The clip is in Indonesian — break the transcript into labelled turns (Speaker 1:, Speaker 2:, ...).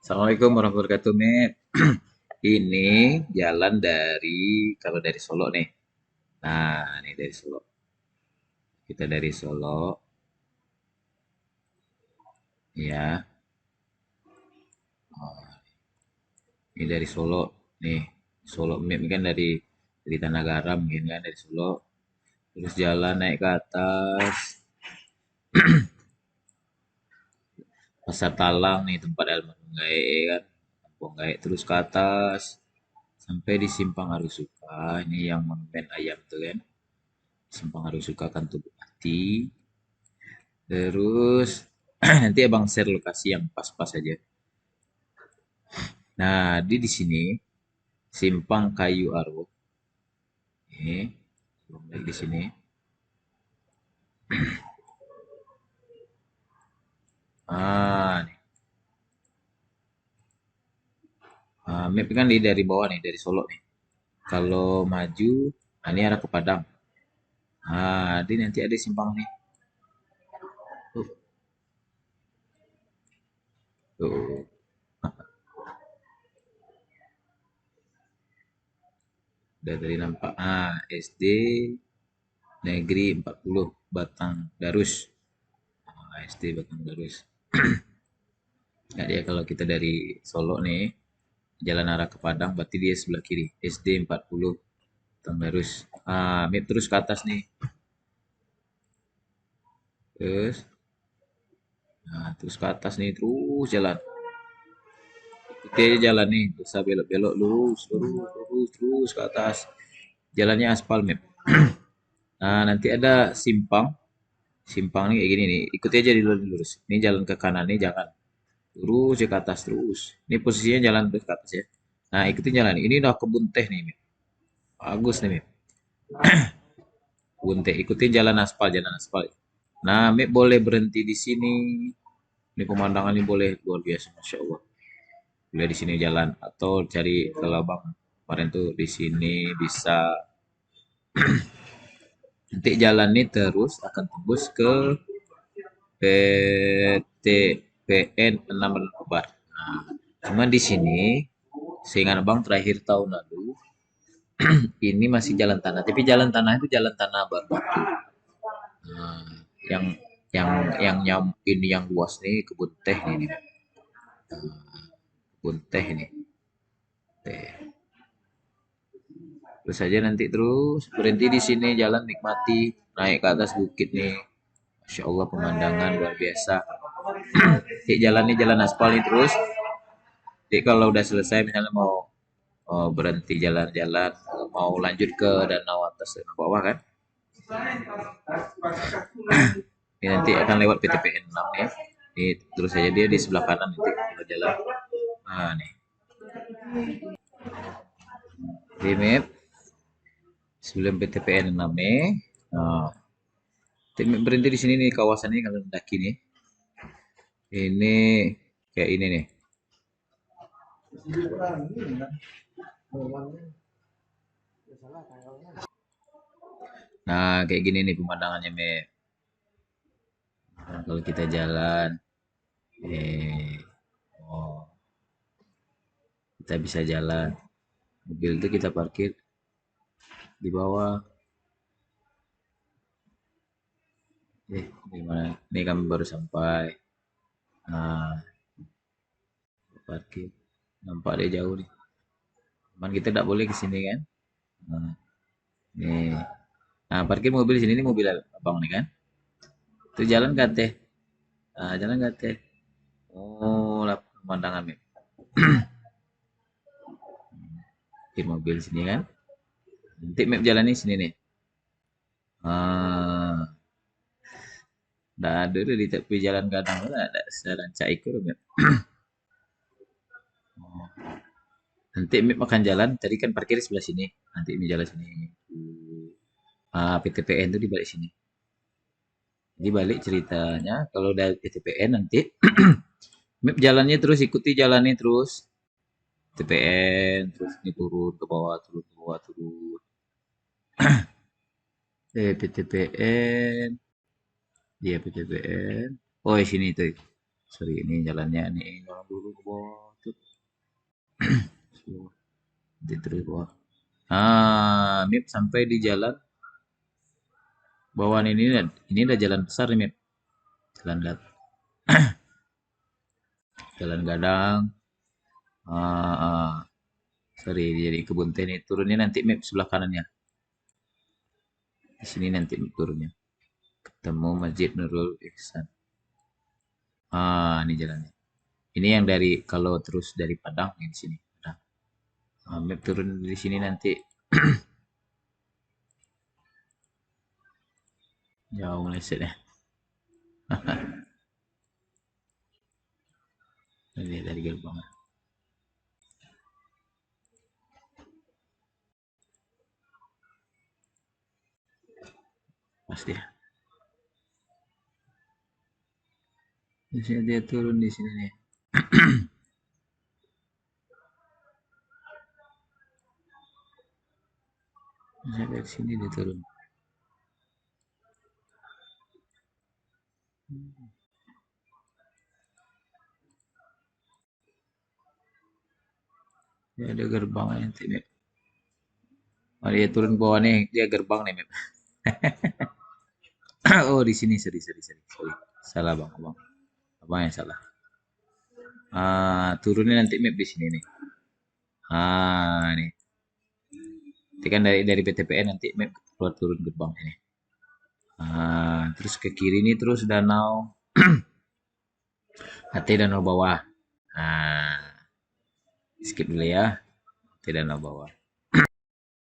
Speaker 1: Assalamualaikum warahmatullahi wabarakatuh, Met. Ini jalan kalau dari Solo nih. Nah, ini dari Solo. Kita dari Solo, ya. Oh, ini dari Solo, nih. Solo Map ini kan dari Tanah Garam, mungkin kan dari Solo. Terus jalan naik ke atas, Pasar Talang nih tempat almarhum Gae kan. Kampung Gae terus ke atas sampai di Simpang Arusuka. Ini yang monumen ayam tuh kan. Simpang Arusuka kan tuh Bupati. Terus nanti abang share lokasi yang pas-pas aja. Nah, di sini Simpang Kayu Aro. Ini, belum lagi di sini. Nih. Map kan dari bawah nih, dari Solo nih. Kalau maju, ini arah ke Padang. Di nanti ada simpang nih. Tuh, tuh. Udah tadi nampak. SD Negeri 40 Batang Darus. SD Batang Darus. Nah, dia kalau kita dari Solo nih, jalan arah ke Padang, berarti dia sebelah kiri. SD 40 Batang Darus. Map terus ke atas nih. Terus, terus ke atas nih, terus jalan. Ikuti aja jalan nih, bisa belok-belok lurus, lurus, lurus, terus ke atas. Jalannya aspal, Map. Nah, nanti ada simpang. Simpang nih kayak gini nih. Ikuti aja di lurus. Ini jalan ke kanan nih, jangan. Terus ya ke atas terus. Ini posisinya jalan terus ke atas ya. Nah, ikutin jalan. Ini udah kebun teh nih, Map. Bagus nih, Map. Kebun teh. Ikutin jalan aspal, jalan aspal. Nah, Map boleh berhenti di sini. Ini pemandangan ini boleh luar biasa, masya Allah. Boleh di sini jalan atau cari ke Labang. Kemarin tuh di sini bisa. Nanti jalan ini terus akan tembus ke PTPN 6 Lebar. Nah, cuman di sini seingat Abang terakhir tahun lalu ini masih jalan tanah, tapi jalan tanah itu jalan tanah berbatu. Nah, yang ini yang luas nih kebun teh nih, kebun teh nih. Teh. Terus saja nanti terus berhenti di sini jalan nikmati naik ke atas bukit nih. Masya Allah pemandangan luar biasa. Jalan nih jalan aspal nih terus. Jadi kalau udah selesai misalnya mau berhenti jalan-jalan, mau lanjut ke danau atas dan bawah kan, ini nanti akan lewat PTPN 6 ya. Ini terus saja dia di sebelah kanan nanti kalau jalan. Nih di map sebelum PTPN 6 nih. Nah, berhenti di sini nih kawasan ini kalau mendaki nih. Ini kayak ini nih. Nah, kayak gini nih pemandangannya, Mep. Nah, kalau kita jalan, eh, oh, kita bisa jalan. Mobil itu kita parkir di bawah. Gimana? Ini kami baru sampai. Nah, parkir. Nampak dia jauh nih. Cuman kita tidak boleh ke sini kan? Nah, nih. Nah, parkir mobil di sini ini mobil abang nih kan? Itu jalan teh. Jalan teh. Oh, lah pemandangan nih. Parkir mobil sini kan? Nanti map jalan ini sini nih. Nggak ada tuh di tepi jalan kadang ada serancak ikut map. Nanti map akan jalan. Tadi kan parkir di sebelah sini. Nanti ini jalan sini. PTPN tuh di balik sini. Jadi balik ceritanya kalau udah PTPN nanti map jalannya terus ikuti jalannya terus TPN terus ini turun ke bawah turun ke bawah turun PTPN dia PTPN oh di sini tuh sorry ini jalannya nih jalan dulu ke bawah Nanti terus bawah. Mip sampai di jalan bawah ini udah jalan besar nih, Mip. Jalan jalan gadang. Ah, ah. Sorry, jadi kebun teh ini turunnya nanti Mip sebelah kanannya. Di sini nanti Mip turunnya. Ketemu Masjid Nurul Ihsan. Ini jalannya. Ini yang dari kalau terus dari Padang yang di sini. Padang. Mip turun di sini nanti jauh meleset ya. Ini dari gerbang. Pasti ya. Biasanya dia turun di sini nih. Biasanya dari sini dia turun. Ya ada gerbangnya nanti Mip. Dia turun ke bawah nih, dia gerbang nih Mip. Oh di sini, sorry. Salah bang, abang yang salah. Turunnya nanti Mip di sini nih. Nih. Nanti kan dari PTPN nanti Mip keluar turun gerbang ini. Terus ke kiri ini terus danau HT danau bawah. Skip dulu ya. HT danau bawah.